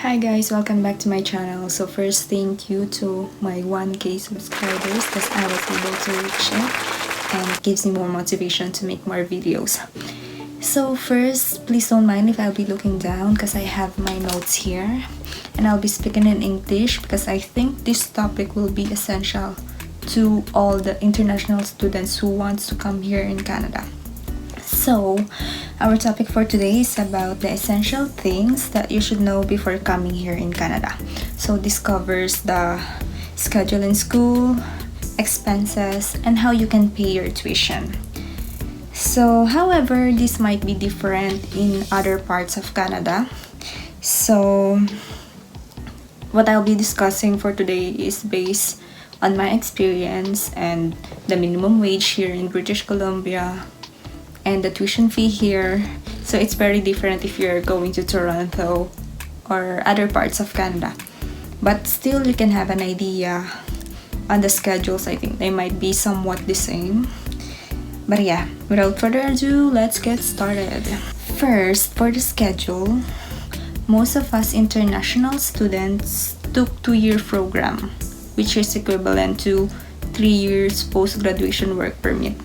Hi guys, welcome back to my channel. So first, thank you to my 1K subscribers because I was able to reach it and it gives me more motivation to make more videos. So first, please don't mind if I'll be looking down because I have my notes here and I'll be speaking in English because I think this topic will be essential to all the international students who wants to come here in Canada. So, our topic for today is about the essential things that you should know before coming here in Canada. So, this covers the schedule in school, expenses, and how you can pay your tuition. So, however, this might be different in other parts of Canada. So, what I'll be discussing for today is based on my experience and the minimum wage here in British Columbia and the tuition fee here. So it's very different if you're going to Toronto or other parts of Canada. But still you can have an idea on the schedules. I think they might be somewhat the same. But yeah, without further ado, let's get started. First, for the schedule, most of us international students took 2-year program, which is equivalent to 3 years post-graduation work permit.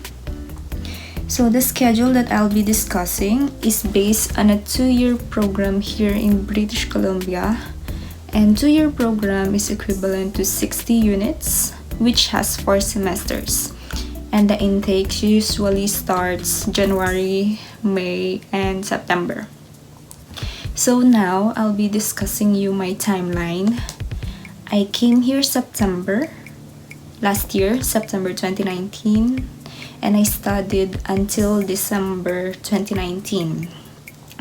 So the schedule that I'll be discussing is based on a 2-year program here in British Columbia, and 2-year program is equivalent to 60 units, which has 4 semesters. And the intake usually starts January, May, and September. So now I'll be discussing you my timeline. I came here last year, September 2019. And I studied until December 2019.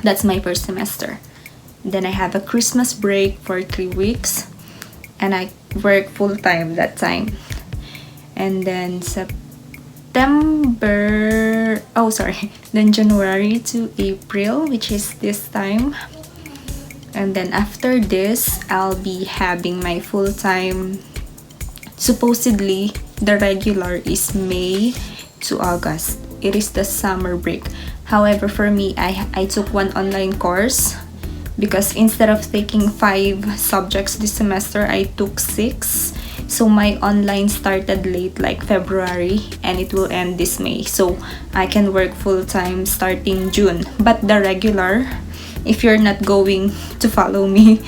That's my first semester. Then I have a Christmas break for 3 weeks and I work full-time that time. And then then January to April, which is this time. And then after this, I'll be having my full-time. Supposedly, the regular is May to August. It is the summer break. However, for me, I took one online course because instead of taking 5 subjects this semester, I took 6. So my online started late, like February, and it will end this May. So I can work full-time starting June. But the regular, if you're not going to follow me,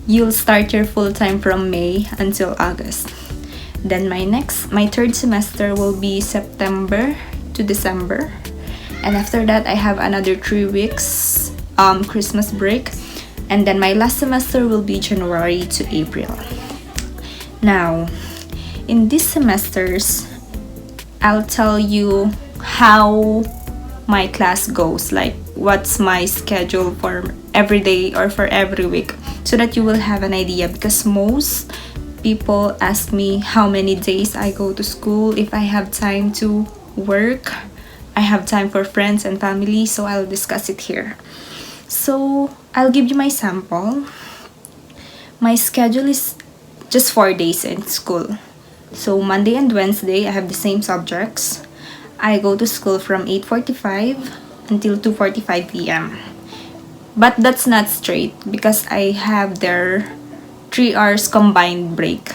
you'll start your full-time from May until August. Then my third semester will be September to December. And after that, I have another 3 weeks Christmas break. And then my last semester will be January to April. Now, in these semesters, I'll tell you how my class goes. Like, what's my schedule for every day or for every week. So that you will have an idea. Because most people ask me how many days I go to school, if I have time to work, I have time for friends and family, so I'll discuss it here. So I'll give you my sample. My schedule is just 4 days in school. So Monday and Wednesday, I have the same subjects. I go to school from 8:45 until 2:45 p.m. But that's not straight because I have their 3 hours combined break.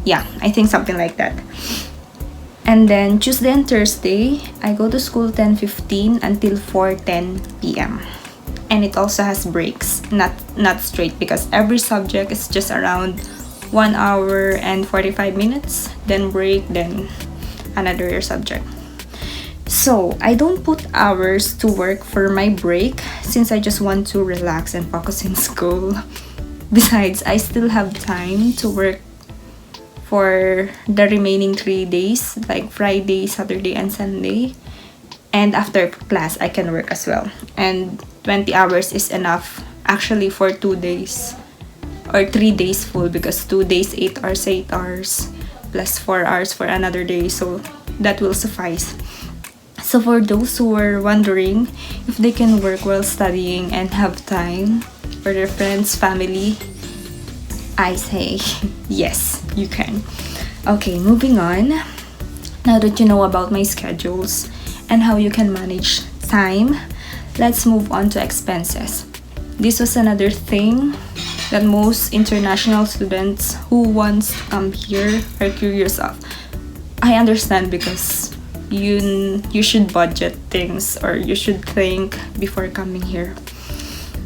Yeah, I think something like that. And then Tuesday and Thursday, I go to school 10:15 until 4:10 p.m. And it also has breaks, not straight because every subject is just around 1 hour and 45 minutes, then break, then another subject. So I don't put hours to work for my break since I just want to relax and focus in school. Besides, I still have time to work for the remaining 3 days, like Friday, Saturday, and Sunday. And after class, I can work as well. And 20 hours is enough actually for 2 days or 3 days full because 2 days, 8 hours, plus 4 hours for another day. So that will suffice. So for those who are wondering if they can work while studying and have time for their friends, family, I say yes, you can. Okay, moving on. Now that you know about my schedules and how you can manage time, let's move on to expenses. This was another thing that most international students who wants to come here are curious of. I understand, because you should budget things, or you should think before coming here.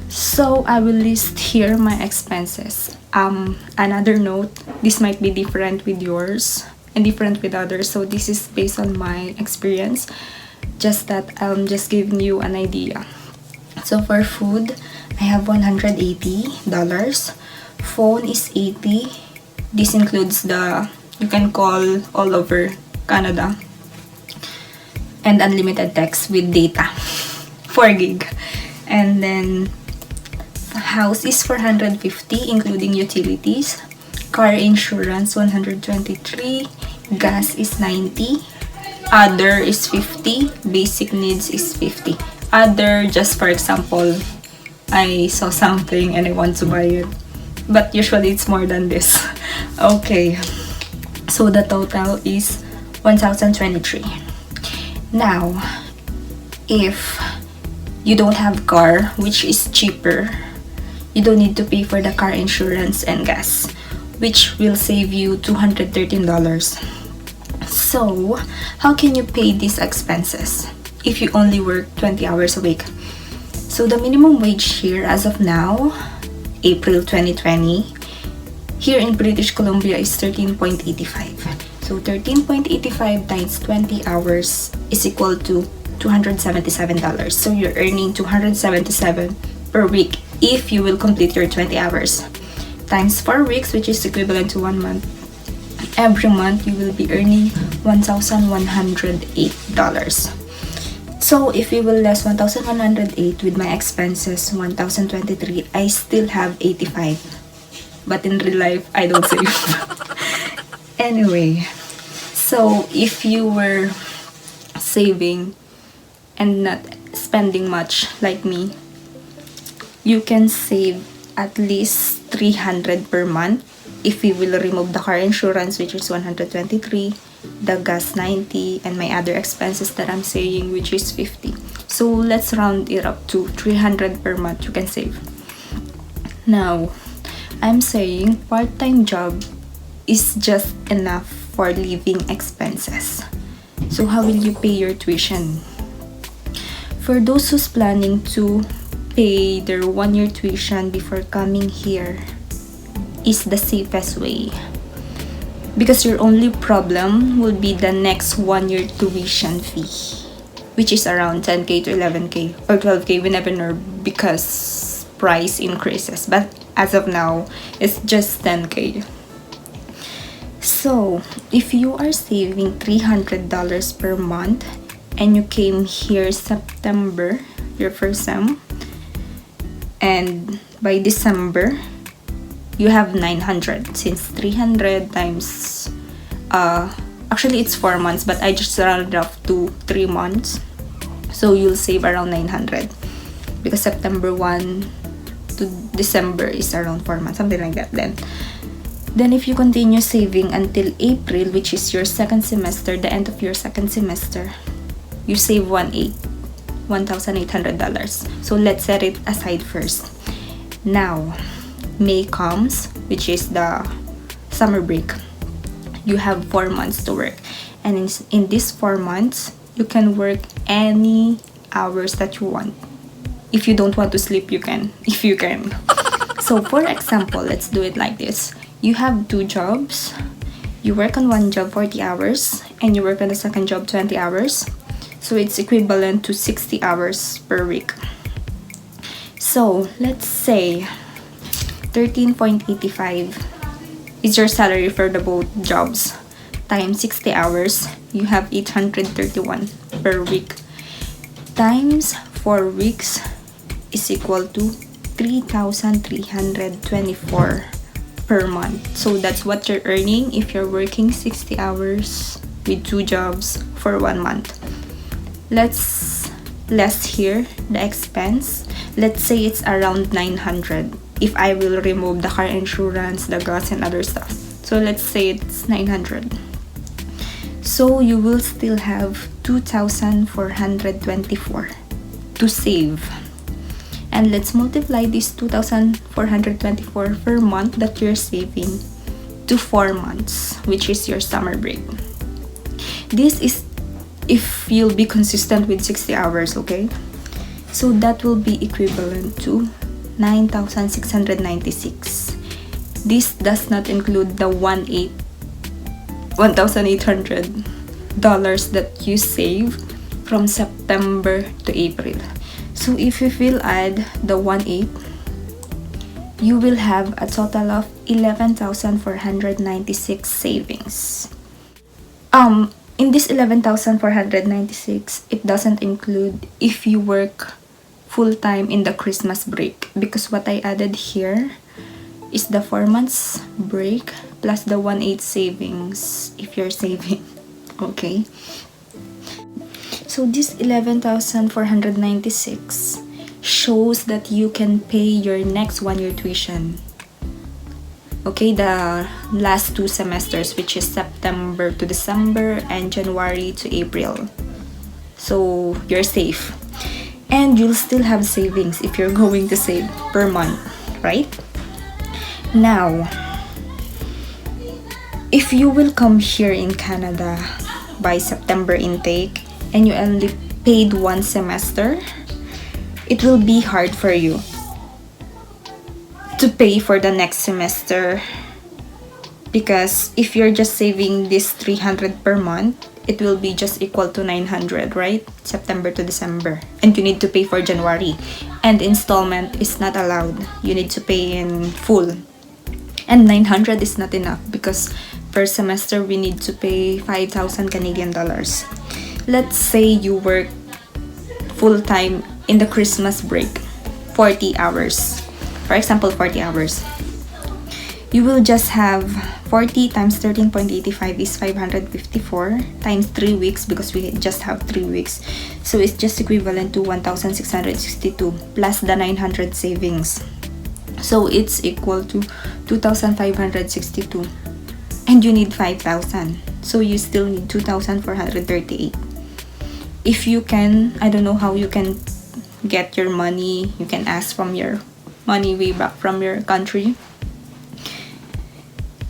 So I will list here my expenses. Another note, this might be different with yours and different with others, so this is based on my experience, just that I'm just giving you an idea. So for food, I have $180. Phone is $80. This includes you can call all over Canada, and unlimited text with data, 4 gig. And then house is $450, including utilities. Car insurance $123. Gas is $90. Other is $50. Basic needs is $50. Other, just for example, I saw something and I want to buy it, but usually it's more than this. Okay, so the total is $1,023. Now, if you don't have car, which is cheaper, you don't need to pay for the car insurance and gas, which will save you $213. So, how can you pay these expenses if you only work 20 hours a week? So, the minimum wage here as of now, April 2020, here in British Columbia is $13.85. So, $13.85 times 20 hours is equal to $277. So, you're earning $277 per week if you will complete your 20 hours. Times 4 weeks, which is equivalent to 1 month. Every month, you will be earning $1,108. So, if you will less $1,108 with my expenses, $1,023, I still have $85. But in real life, I don't save. Anyway, so if you were saving and not spending much like me, you can save at least $300 per month if we will remove the car insurance, which is $123, the gas $90, and my other expenses that I'm saying, which is $50. So let's round it up to $300 per month you can save. Now, I'm saying part-time job is just enough for living expenses. So how will you pay your tuition? For those who's planning to pay their 1-year tuition before coming here, is the safest way, because your only problem will be the next 1-year tuition fee, which is around 10k to 11k or 12k. We never know because price increases, but as of now it's just 10k. So if you are saving $300 per month and you came here September, your first sem, and by December you have 900, since 300 times actually it's 4 months, but I just rounded off to 3 months, so you'll save around 900 because September 1 to December is around 4 months, something like that. Then if you continue saving until April, which is your second semester, the end of your second semester, you save $1,800. So let's set it aside first. Now May comes, which is the summer break. You have 4 months to work, and in these 4 months you can work any hours that you want. If you don't want to sleep, you can, if you can. So for example, let's do it like this. You have 2 jobs. You work on one job 40 hours and you work on the second job 20 hours. So it's equivalent to 60 hours per week. So let's say $13.85 is your salary for the both jobs, times 60 hours, you have $831 per week, times 4 weeks is equal to $3,324 per month. So that's what you're earning if you're working 60 hours with 2 jobs for 1 month. Let's less here the expense. Let's say it's around 900 if I will remove the car insurance, the gas, and other stuff. So let's say it's 900. So you will still have $2,424 to save. And let's multiply this 2,424 per month that you're saving to 4 months, which is your summer break. This is if you'll be consistent with 60 hours, okay? So that will be equivalent to 9,696. This does not include the $1,800 that you save from September to April. So if you will add the 1/8, you will have a total of 11,496 savings. In this 11,496, it doesn't include if you work full-time in the Christmas break, because what I added here is the 4 months break plus the 1/8 savings if you're saving. Okay, so this 11,496 shows that you can pay your next 1-year tuition. Okay, the last 2 semesters, which is September to December and January to April. So you're safe. And you'll still have savings if you're going to save per month, right? Now, if you will come here in Canada by September intake and you only paid 1 semester, it will be hard for you to pay for the next semester, because if you're just saving this 300 per month, it will be just equal to 900, right? September to December. And you need to pay for January. And installment is not allowed. You need to pay in full. And 900 is not enough because per semester we need to pay 5,000 Canadian dollars. Let's say you work full-time in the Christmas break, 40 hours. For example, 40 hours. You will just have 40 times 13.85 is 554 times 3 weeks, because we just have 3 weeks. So it's just equivalent to 1,662 plus the 900 savings. So it's equal to 2,562. And you need 5,000. So you still need 2,438. If you can, I don't know how you can get your money. You can ask from your money way back from your country.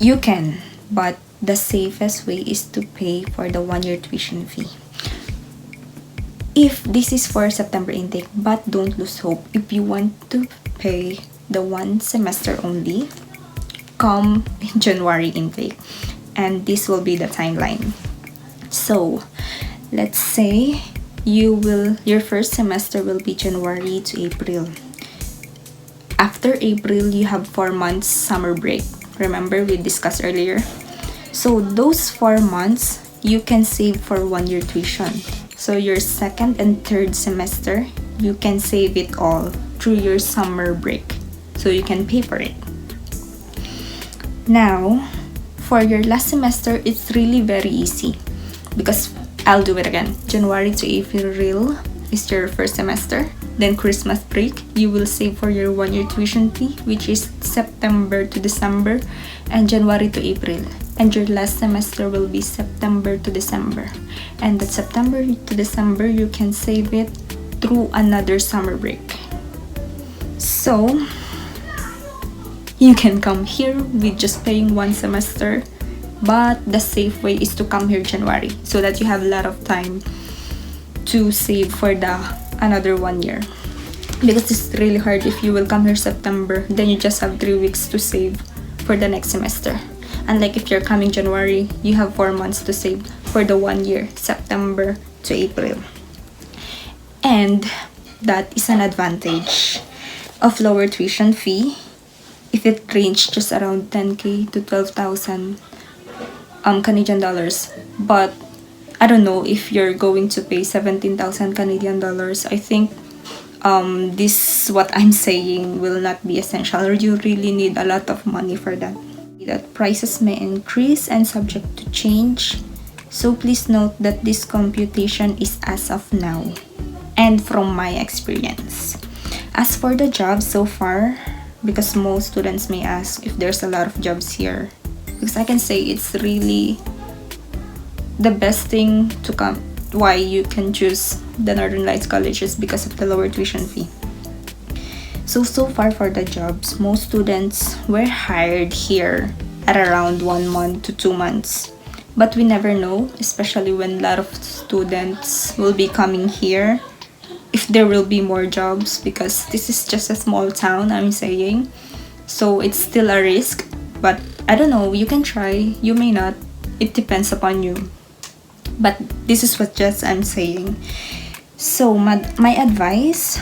You can, but the safest way is to pay for the 1-year tuition fee. If this is for September intake, but don't lose hope. If you want to pay the 1 semester only, come in January intake. And this will be the timeline. So, let's say your first semester will be January to April. After April, you have 4 months summer break. Remember, we discussed earlier. So those 4 months, you can save for 1-year tuition. So your second and third semester, you can save it all through your summer break. So you can pay for it. Now, for your last semester, it's really very easy. Because I'll do it again. January to April is your first semester. Then Christmas break, you will save for your 1-year tuition fee, which is September to December and January to April. And your last semester will be September to December. And that September to December, you can save it through another summer break. So, you can come here with just paying 1 semester, but the safe way is to come here January so that you have a lot of time to save for the another 1 year, because it's really hard if you will come here September, then you just have 3 weeks to save for the next semester. Unlike if you're coming January, you have 4 months to save for the 1 year, September to April. And that is an advantage of lower tuition fee if it ranged just around 10k to 12,000 Canadian dollars. But I don't know if you're going to pay 17,000 Canadian dollars. I think this what I'm saying will not be essential, or you really need a lot of money for that. That prices may increase and subject to change. So please note that this computation is as of now and from my experience. As for the jobs so far, because most students may ask if there's a lot of jobs here, because I can say it's really the best thing to come, why you can choose the Northern Lights colleges, because of the lower tuition fee. So far for the jobs, most students were hired here at around 1 month to 2 months. But we never know, especially when a lot of students will be coming here, if there will be more jobs, because this is just a small town, I'm saying. So it's still a risk, but I don't know, you can try, you may not. It depends upon you. But this is what just I'm saying. So my advice,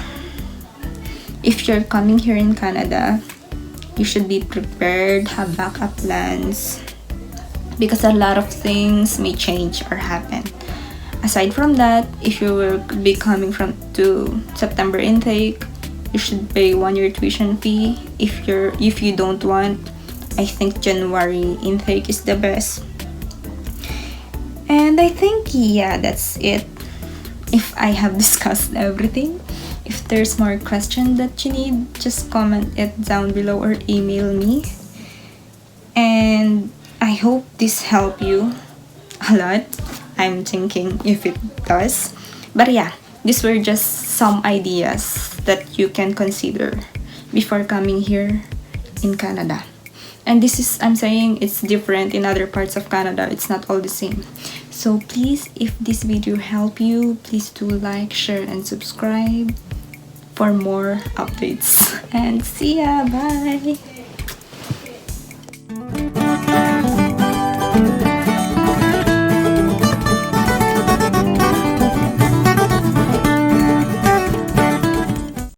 if you're coming here in Canada, you should be prepared, have backup plans, because a lot of things may change or happen. Aside from that, if you will be coming to September intake, you should pay 1 year tuition fee. If you don't want, I think January intake is the best. And I think, yeah, that's it. If I have discussed everything, if there's more question that you need, just comment it down below or email me. And I hope this helped you a lot. I'm thinking if it does. But yeah, these were just some ideas that you can consider before coming here in Canada. And this is, I'm saying, it's different in other parts of Canada. It's not all the same. So please, if this video helped you, please do like, share, and subscribe for more updates. And see ya, bye!